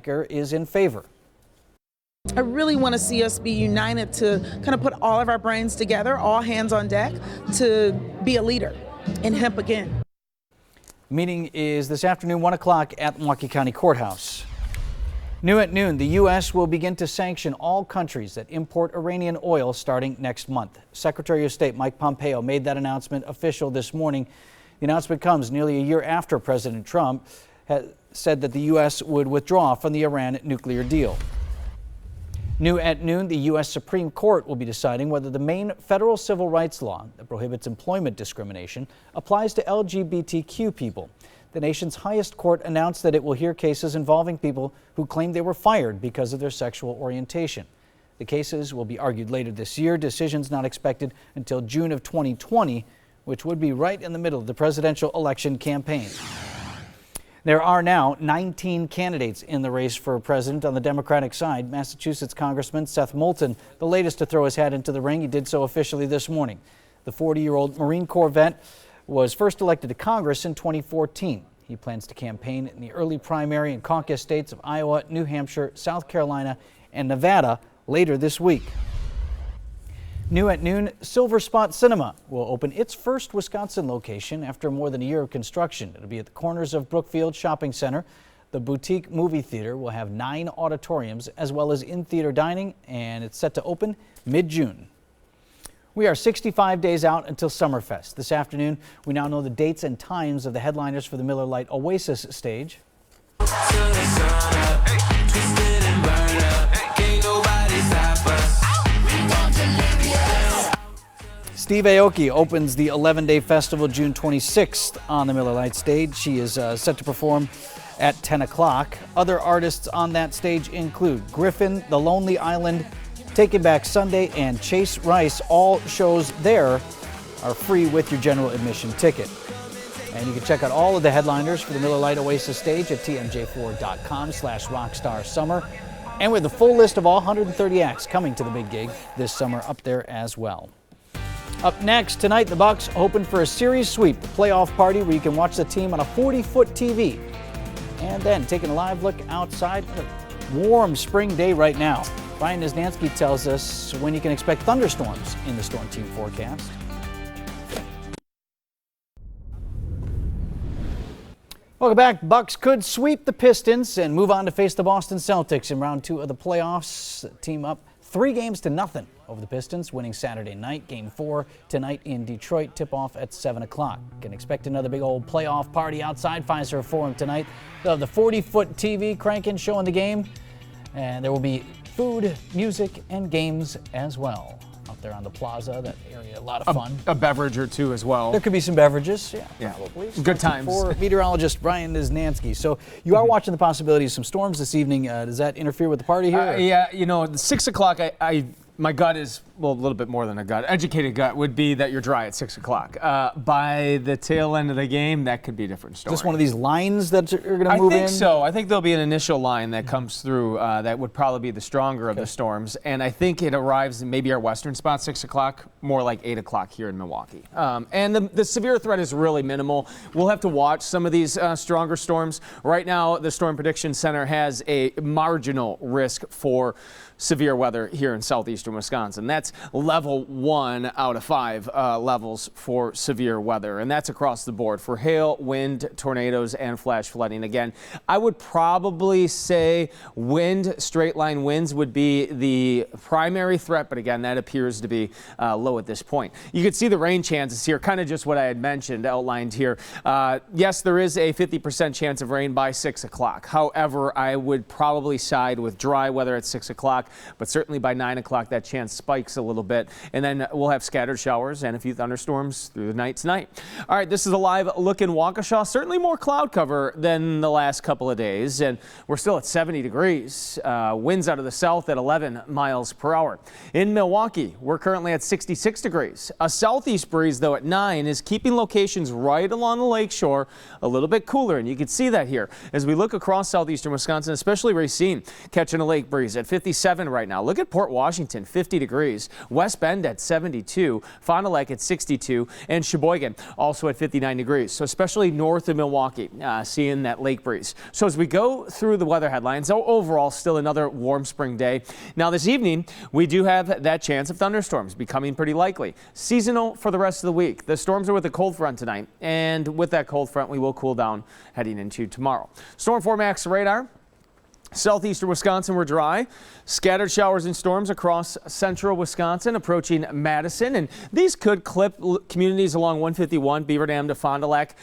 lawmaker is in favor. I really want to see us be united to kind of put all of our brains together, all hands on deck, to be a leader in hemp again. Meeting is this afternoon, 1 o'clock at Milwaukee County Courthouse. New at noon, the U.S. will begin to sanction all countries that import Iranian oil starting next month. Secretary of State Mike Pompeo made that announcement official this morning. The announcement comes nearly a year after President Trump had said that the U.S. would withdraw from the Iran nuclear deal. New at noon, the U.S. Supreme Court will be deciding whether the main federal civil rights law that prohibits employment discrimination applies to LGBTQ people. The nation's highest court announced that it will hear cases involving people who claim they were fired because of their sexual orientation. The cases will be argued later this year. Decisions not expected until June of 2020, which would be right in the middle of the presidential election campaign. There are now 19 candidates in the race for president on the Democratic side. Massachusetts Congressman Seth Moulton, the latest to throw his hat into the ring. He did so officially this morning. The 40-year-old Marine Corps vet was first elected to Congress in 2014. He plans to campaign in the early primary and caucus states of Iowa, New Hampshire, South Carolina, and Nevada later this week. New at noon, Silver Spot Cinema will open its first Wisconsin location after more than a year of construction. It'll be at the corners of Brookfield Shopping Center. The boutique movie theater will have 9 auditoriums as well as in-theater dining, and it's set to open mid-June. We are 65 days out until Summerfest. This afternoon, we now know the dates and times of the headliners for the Miller Lite Oasis stage. Steve Aoki opens the 11-day festival June 26th on the Miller Lite stage. She is set to perform at 10 o'clock. Other artists on that stage include Griffin, The Lonely Island, Taking Back Sunday, and Chase Rice. All shows there are free with your general admission ticket. And you can check out all of the headliners for the Miller Lite Oasis stage at tmj4.com/rockstarsummer. And with a full list of all 130 acts coming to the big gig this summer up there as well. Up next tonight, the Bucks hoping for a series sweep, the playoff party where you can watch the team on a 40-foot TV. And then taking a live look outside, a warm spring day right now. Brian Niznansky tells us when you can expect thunderstorms in the Storm Team forecast. Welcome back. Bucks could sweep the Pistons and move on to face the Boston Celtics in round 2 of the playoffs. The team up 3-0 over the Pistons, winning Saturday night. Game 4 tonight in Detroit. Tip-off at 7 o'clock. Can expect another big old playoff party outside Fiserv Forum tonight. They'll have the 40-foot TV cranking, showing the game. And there will be food, music, and games as well. Out there on the plaza, that area, a lot of fun. A beverage or two as well. There could be some beverages, yeah. Probably. Good times. For meteorologist Brian Niznansky. So you are watching the possibility of some storms this evening. Does that interfere with the party here? Yeah, you know, the 6 o'clock, my gut is, well, a little bit more than a gut. Educated gut would be that you're dry at 6 o'clock. By the tail end of the game, that could be a different story. Just one of these lines that are going to move in? I think so. I think there'll be an initial line that comes through that would probably be the stronger of the storms. And I think it arrives in maybe our western spot, 6 o'clock, more like 8 o'clock here in Milwaukee. And the severe threat is really minimal. We'll have to watch some of these stronger storms. Right now, the Storm Prediction Center has a marginal risk for severe weather here in southeastern Wisconsin. That's level 1 out of 5 levels for severe weather, and that's across the board for hail, wind, tornadoes, and flash flooding. Again, I would probably say straight line winds would be the primary threat, but again, that appears to be low at this point. You can see the rain chances here, kind of just what I had mentioned, outlined here. Yes, there is a 50% chance of rain by 6 o'clock. However, I would probably side with dry weather at 6 o'clock. But certainly by 9 o'clock, that chance spikes a little bit. And then we'll have scattered showers and a few thunderstorms through the night tonight. All right, this is a live look in Waukesha. Certainly more cloud cover than the last couple of days. And we're still at 70 degrees. Winds out of the south at 11 miles per hour. In Milwaukee, we're currently at 66 degrees. A southeast breeze, though, at 9 is keeping locations right along the lake shore a little bit cooler. And you can see that here as we look across southeastern Wisconsin, especially Racine, catching a lake breeze at 57 right now. Look at Port Washington, Madison, 50 degrees. West Bend at 72, Fond du Lac at 62, and Sheboygan also at 59 degrees. So especially north of Milwaukee, seeing that lake breeze. So as we go through the weather headlines, overall still another warm spring day. Now this evening, we do have that chance of thunderstorms becoming pretty likely. Seasonal for the rest of the week. The storms are with a cold front tonight, and with that cold front, we will cool down heading into tomorrow. Storm 4 Max radar. Southeastern Wisconsin, we're dry. Scattered showers and storms across central Wisconsin approaching Madison, and these could clip communities along 151, Beaver Dam to Fond du Lac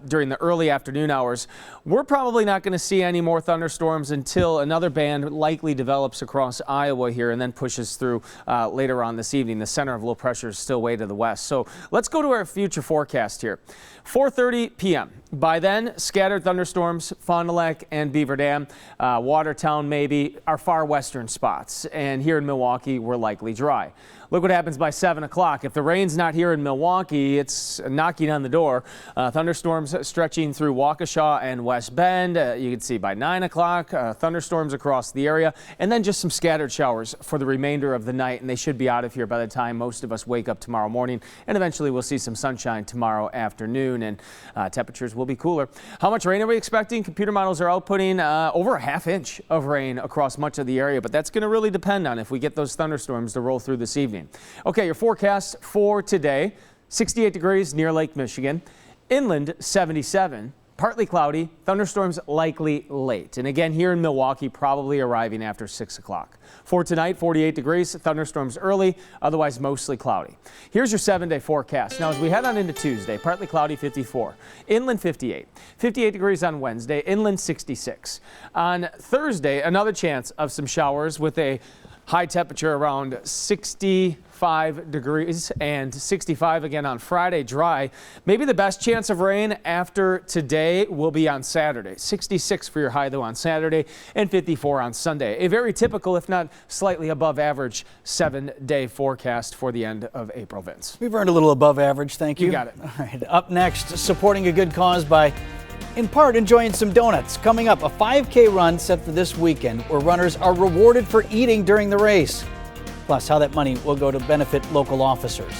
during the early afternoon hours. We're probably not going to see any more thunderstorms until another band likely develops across Iowa here and then pushes through later on this evening. The center of low pressure is still way to the west. So let's go to our future forecast here. 4:30 p.m. By then, scattered thunderstorms, Fond du Lac and Beaver Dam, Watertown maybe, our far western spots. And here in Milwaukee, we're likely dry. Look what happens by 7 o'clock. If the rain's not here in Milwaukee, it's knocking on the door. Thunderstorms stretching through Waukesha and West Bend. You can see by 9 o'clock, thunderstorms across the area, and then just some scattered showers for the remainder of the night. And they should be out of here by the time most of us wake up tomorrow morning. And eventually we'll see some sunshine tomorrow afternoon, and temperatures will be cooler. How much rain are we expecting? Computer models are outputting over a ½ inch of rain across much of the area, but that's going to really depend on if we get those thunderstorms to roll through this evening. Okay, your forecast for today: 68 degrees near Lake Michigan, inland 77, partly cloudy, thunderstorms likely late. And again, here in Milwaukee, probably arriving after 6 o'clock. For tonight, 48 degrees, thunderstorms early, otherwise mostly cloudy. Here's your 7-day forecast. Now, as we head on into Tuesday, partly cloudy, 54, inland 58, 58 degrees on Wednesday, inland 66. On Thursday, another chance of some showers with a high temperature around 65 degrees and 65 again on Friday, dry. Maybe the best chance of rain after today will be on Saturday. 66 for your high though on Saturday and 54 on Sunday. A very typical, if not slightly above average, 7-day forecast for the end of April, Vince. We've earned a little above average, thank you. You got it. All right, up next, supporting a good cause by, in part, enjoying some donuts. Coming up, a 5K run set for this weekend where runners are rewarded for eating during the race. Plus, how that money will go to benefit local officers.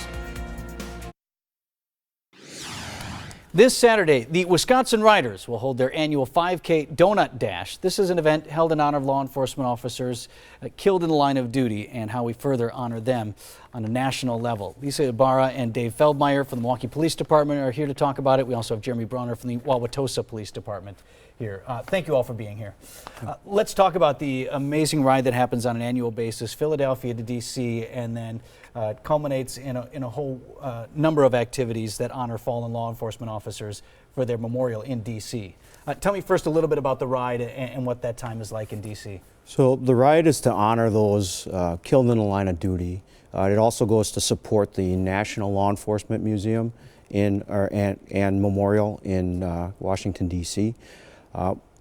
This Saturday, the Wisconsin Riders will hold their annual 5K Donut Dash. This is an event held in honor of law enforcement officers killed in the line of duty and how we further honor them on a national level. Lisa Ibarra and Dave Feldmeyer from the Milwaukee Police Department are here to talk about it. We also have Jeremy Bronner from the Wauwatosa Police Department here. Thank you all for being here. Let's talk about the amazing ride that happens on an annual basis, Philadelphia to D.C., and then culminates in a whole number of activities that honor fallen law enforcement officers for their memorial in D.C. Tell me first a little bit about the ride and what that time is like in D.C. So the ride is to honor those killed in the line of duty. It also goes to support the National Law Enforcement Museum and Memorial in Washington, D.C.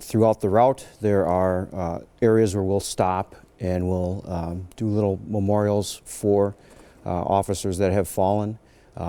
Throughout the route, there are areas where we'll stop and we'll do little memorials for officers that have fallen.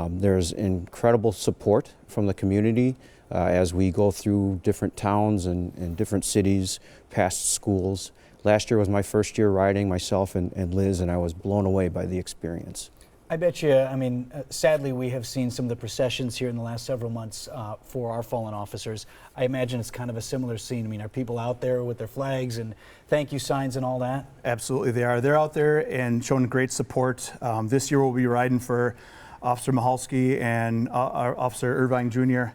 There's incredible support from the community as we go through different towns and different cities, past schools. Last year was my first year riding, myself and Liz, and I was blown away by the experience. I bet you, I mean, sadly we have seen some of the processions here in the last several months for our fallen officers. I imagine it's kind of a similar scene. I mean, are people out there with their flags and thank you signs and all that? Absolutely, they are. They're out there and showing great support. This year we'll be riding for Officer Mahalski and Officer Irvine Jr.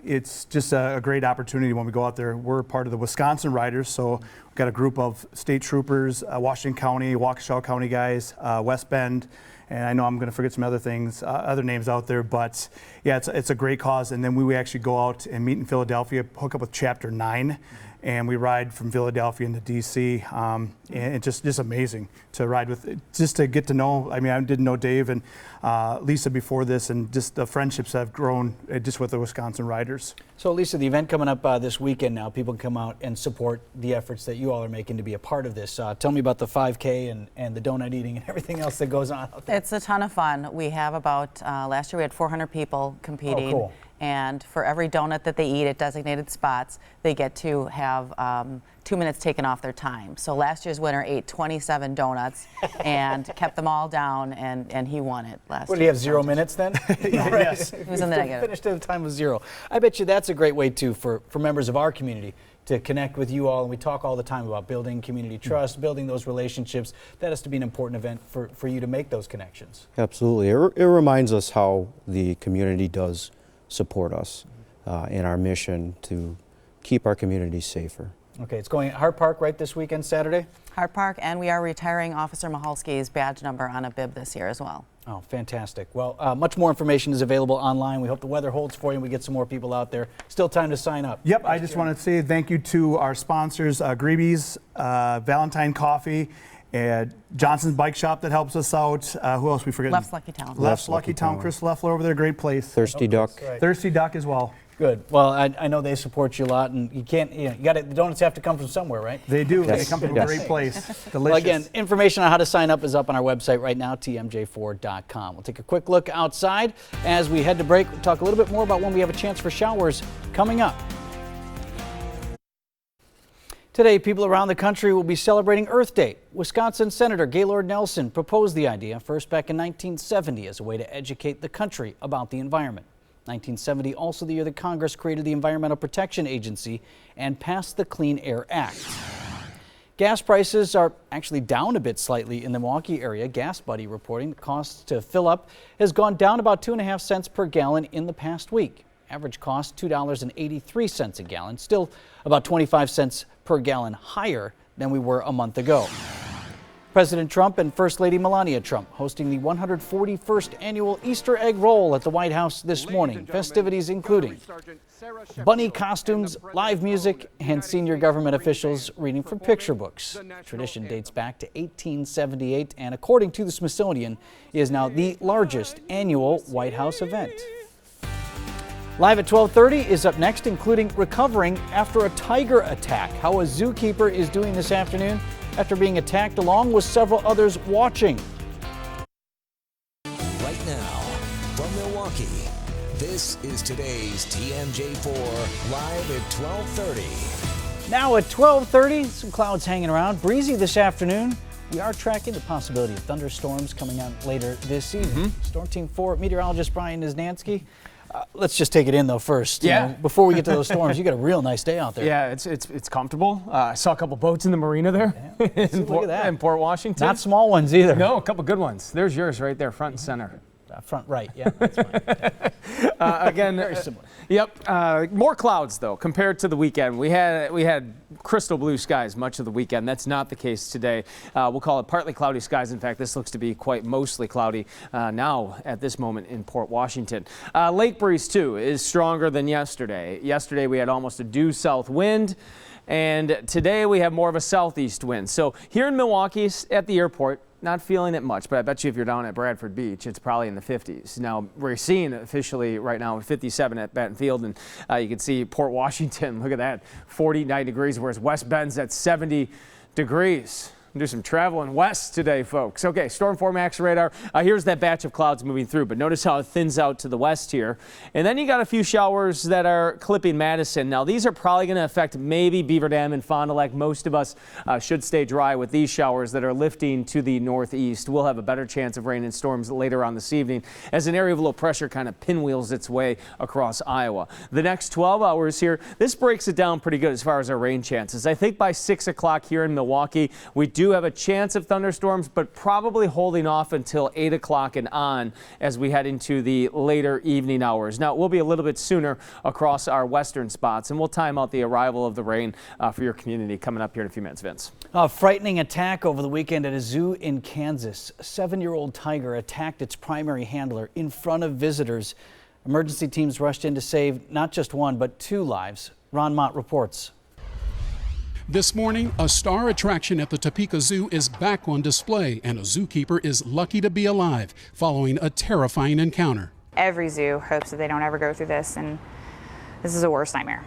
It's just a great opportunity when we go out there. We're part of the Wisconsin Riders, so we've got a group of state troopers, Washington County, Waukesha County guys, West Bend, and I know I'm going to forget some other things, other names out there, but yeah, it's a great cause. And then we actually go out and meet in Philadelphia, hook up with Chapter 9, and we ride from Philadelphia into DC, and it's just amazing to ride with, just to get to know. I mean, I didn't know Dave and Lisa before this, and just the friendships that have grown just with the Wisconsin Riders. So Lisa, the event coming up this weekend now, people can come out and support the efforts that you all are making to be a part of this. Tell me about the 5K and the donut eating and everything else that goes on out there. It's a ton of fun. We have about, last year we had 400 people competing. Oh, cool. And for every donut that they eat at designated spots, they get to have 2 minutes taken off their time. So last year's winner ate 27 donuts and kept them all down, and he won it last year. What, did he have 0 minutes then? Yes. He was in the negative. Finished at a time of 0. I bet you that's a great way, too, for members of our community to connect with you all. And we talk all the time about building community trust, building those relationships. That has to be an important event for you to make those connections. Absolutely. It reminds us how the community does support us in our mission to keep our community safer. Okay, it's going at Hart Park right this weekend, Saturday? Hart Park, and we are retiring Officer Mihalski's badge number on a bib this year as well. Oh, fantastic. Well, much more information is available online. We hope the weather holds for you and we get some more people out there. Still time to sign up. Yep, I just want to say thank you to our sponsors, Greeby's, Valentine Coffee, and Johnson's Bike Shop that helps us out. Who else we forget? Left's Lucky Town. Left's Lucky Town. Chris Leffler over there, great place. Thirsty Duck. Right. Thirsty Duck as well. Good. Well, I know they support you a lot, and you can't, you got the donuts have to come from somewhere, right? They do. Yes. They come from a Yes. great place. Delicious. Well, again, information on how to sign up is up on our website right now, tmj4.com. We'll take a quick look outside. As we head to break, we'll talk a little bit more about when we have a chance for showers coming up. Today, people around the country will be celebrating Earth Day. Wisconsin Senator Gaylord Nelson proposed the idea first back in 1970 as a way to educate the country about the environment. 1970, also the year that Congress created the Environmental Protection Agency and passed the Clean Air Act. Gas prices are actually down a bit slightly in the Milwaukee area. Gas Buddy reporting the cost to fill up has gone down about 2.5 cents per gallon in the past week. Average cost $2.83 a gallon, still about 25 cents per gallon higher than we were a month ago. President Trump and First Lady Melania Trump hosting the 141st annual Easter egg roll at the White House this morning. Festivities including bunny costumes, live music, and senior government officials reading from picture books. Tradition dates back to 1878 and, according to the Smithsonian, is now the largest annual White House event. Live at 12:30 is up next, including recovering after a tiger attack. How a zookeeper is doing this afternoon after being attacked along with several others watching. Right now, from Milwaukee, this is today's TMJ4 Live at 12:30. Now at 12:30, some clouds hanging around. Breezy this afternoon. We are tracking the possibility of thunderstorms coming out later this evening. Storm Team 4 meteorologist Brian Niznansky. Let's just take it in though first. Yeah. You know, before we get to those storms, you got a real nice day out there. Yeah, it's comfortable. I saw a couple boats in the marina there in look at that. in Port Washington. Not small ones either. No, a couple good ones. There's yours right there, front and center. Front right, yeah, that's fine. Again, Very similar. Yep. More clouds though compared to the weekend. We had crystal blue skies much of the weekend. That's not the case today. We'll call it partly cloudy skies. In fact, this looks to be quite mostly cloudy now at this moment in Port Washington. Lake breeze too is stronger than yesterday. Yesterday we had almost a due south wind. And today we have more of a southeast wind. So here in Milwaukee at the airport, not feeling it much, but I bet you if you're down at Bradford Beach, it's probably in the 50s. Now, we're seeing officially right now 57 at Batten Field, and you can see Port Washington, look at that, 49 degrees, whereas West Bend's at 70 degrees. Do some traveling west today, folks. Okay, Storm 4 Max radar. Here's that batch of clouds moving through, but notice how it thins out to the west here. And then you got a few showers that are clipping Madison. Now, these are probably going to affect maybe Beaver Dam and Fond du Lac. Most of us should stay dry with these showers that are lifting to the northeast. We'll have a better chance of rain and storms later on this evening as an area of low pressure kind of pinwheels its way across Iowa. The next 12 hours here, this breaks it down pretty good as far as our rain chances. I think by 6 o'clock here in Milwaukee, we do have a chance of thunderstorms, but probably holding off until 8 o'clock and on as we head into the later evening hours. Now, it will be a little bit sooner across our western spots, and we'll time out the arrival of the rain for your community coming up here in a few minutes. Vince. A frightening attack over the weekend at a zoo in Kansas. A 7-year-old tiger attacked its primary handler in front of visitors. Emergency teams rushed in to save not just one, but 2 lives. Ron Mott reports. This morning, a star attraction at the Topeka Zoo is back on display, and a zookeeper is lucky to be alive following a terrifying encounter. Every zoo hopes that they don't ever go through this, and this is a worst nightmare.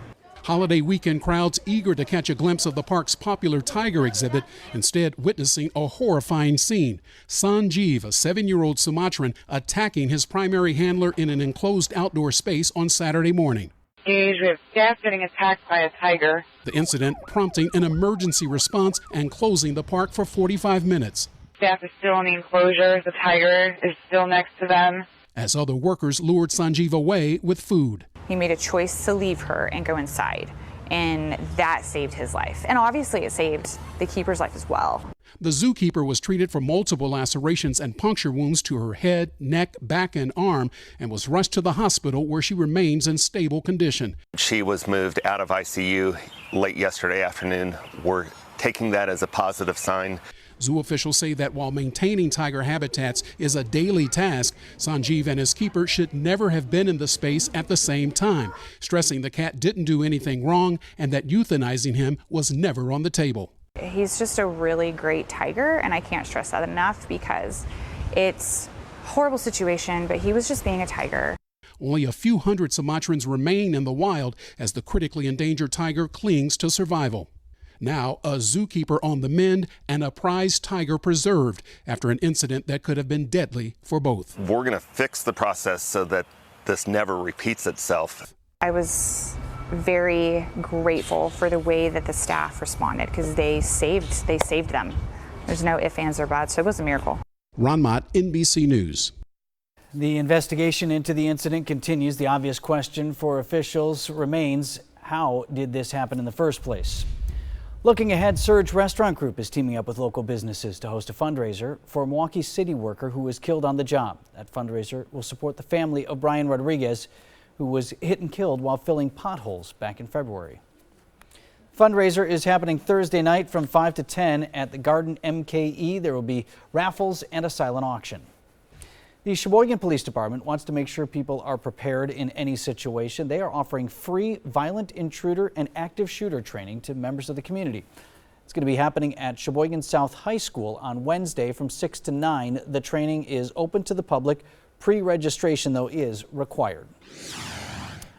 Holiday weekend crowds eager to catch a glimpse of the park's popular tiger exhibit, instead witnessing a horrifying scene. Sanjeev, a 7-year-old Sumatran, attacking his primary handler in an enclosed outdoor space on Saturday morning. We have staff getting attacked by a tiger. The incident prompting an emergency response and closing the park for 45 minutes. Staff is still in the enclosure. The tiger is still next to them. As other workers lured Sanjeev away with food. He made a choice to leave her and go inside, and that saved his life. And obviously it saved the keeper's life as well. The zookeeper was treated for multiple lacerations and puncture wounds to her head, neck, back, and arm, and was rushed to the hospital where she remains in stable condition. She was moved out of ICU late yesterday afternoon. We're taking that as a positive sign. Zoo officials say that while maintaining tiger habitats is a daily task, Sanjeev and his keeper should never have been in the space at the same time, stressing the cat didn't do anything wrong and that euthanizing him was never on the table. He's just a really great tiger, and I can't stress that enough because it's a horrible situation, but he was just being a tiger. Only a few hundred Sumatrans remain in the wild as the critically endangered tiger clings to survival. Now, a zookeeper on the mend and a prize tiger preserved after an incident that could have been deadly for both. We're going to fix the process so that this never repeats itself. I was very grateful for the way that the staff responded because they saved them. There's no ifs, ands, or buts, so it was a miracle. Ron Mott, NBC News. The investigation into the incident continues. The obvious question for officials remains, how did this happen in the first place? Looking ahead, Surge Restaurant Group is teaming up with local businesses to host a fundraiser for a Milwaukee City worker who was killed on the job. That fundraiser will support the family of Brian Rodriguez, who was hit and killed while filling potholes back in February. Fundraiser is happening Thursday night from 5 to 10 at the Garden MKE. There will be raffles and a silent auction. The Sheboygan Police Department wants to make sure people are prepared in any situation. They are offering free violent intruder and active shooter training to members of the community. It's going to be happening at Sheboygan South High School on Wednesday from 6 to 9. The training is open to the public. Pre-registration, though, is required.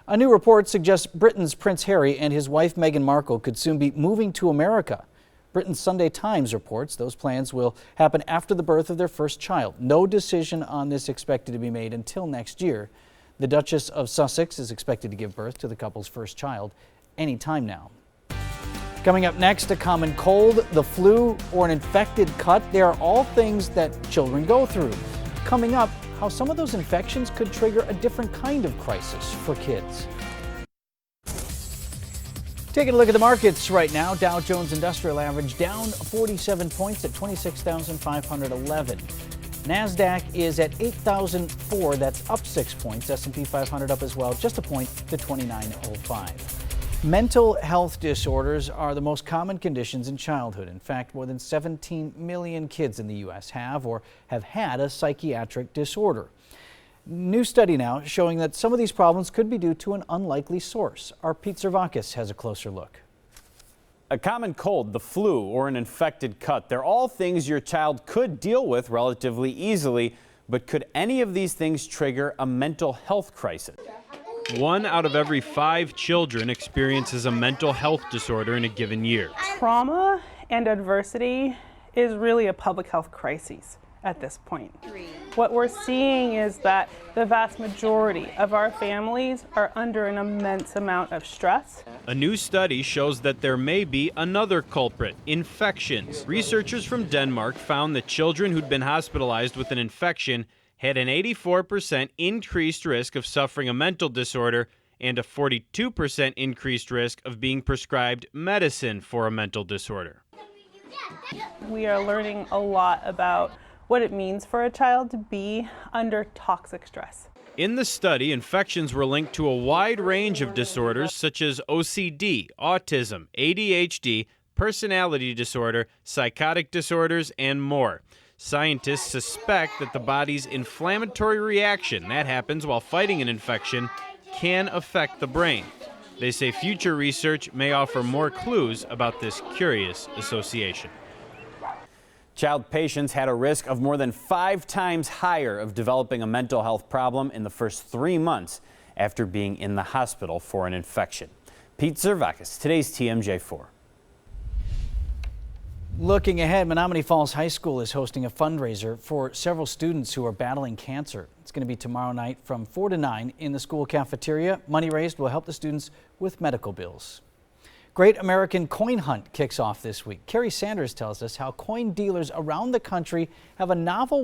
A new report suggests Britain's Prince Harry and his wife Meghan Markle could soon be moving to America. Britain's Sunday Times reports those plans will happen after the birth of their first child. No decision on this expected to be made until next year. The Duchess of Sussex is expected to give birth to the couple's first child any time now. Coming up next, a common cold, the flu, or an infected cut. They are all things that children go through. Coming up, how some of those infections could trigger a different kind of crisis for kids. Taking a look at the markets right now, Dow Jones Industrial Average down 47 points at 26,511. NASDAQ is at 8,004, that's up 6 points. S&P 500 up as well, just a point to 2905. Mental health disorders are the most common conditions in childhood. In fact, more than 17 million kids in the U.S. have or have had a psychiatric disorder. New study now showing that some of these problems could be due to an unlikely source. Our Pete Zervakis has a closer look. A common cold, the flu, or an infected cut, they're all things your child could deal with relatively easily, but could any of these things trigger a mental health crisis? 1 out of every 5 children experiences a mental health disorder in a given year. Trauma and adversity is really a public health crisis at this point. What we're seeing is that the vast majority of our families are under an immense amount of stress. A new study shows that there may be another culprit, infections. Researchers from Denmark found that children who'd been hospitalized with an infection had an 84% increased risk of suffering a mental disorder and a 42% increased risk of being prescribed medicine for a mental disorder. We are learning a lot about what it means for a child to be under toxic stress. In the study, infections were linked to a wide range of disorders such as OCD, autism, ADHD, personality disorder, psychotic disorders, and more. Scientists suspect that the body's inflammatory reaction that happens while fighting an infection can affect the brain. They say future research may offer more clues about this curious association. Child patients had a risk of more than 5 times higher of developing a mental health problem in the first 3 months after being in the hospital for an infection. Pete Zervakis, today's TMJ4. Looking ahead, Menominee Falls High School is hosting a fundraiser for several students who are battling cancer. It's going to be tomorrow night from 4 to 9 in the school cafeteria. Money raised will help the students with medical bills. Great American Coin Hunt kicks off this week. Carrie Sanders tells us how coin dealers around the country have a novel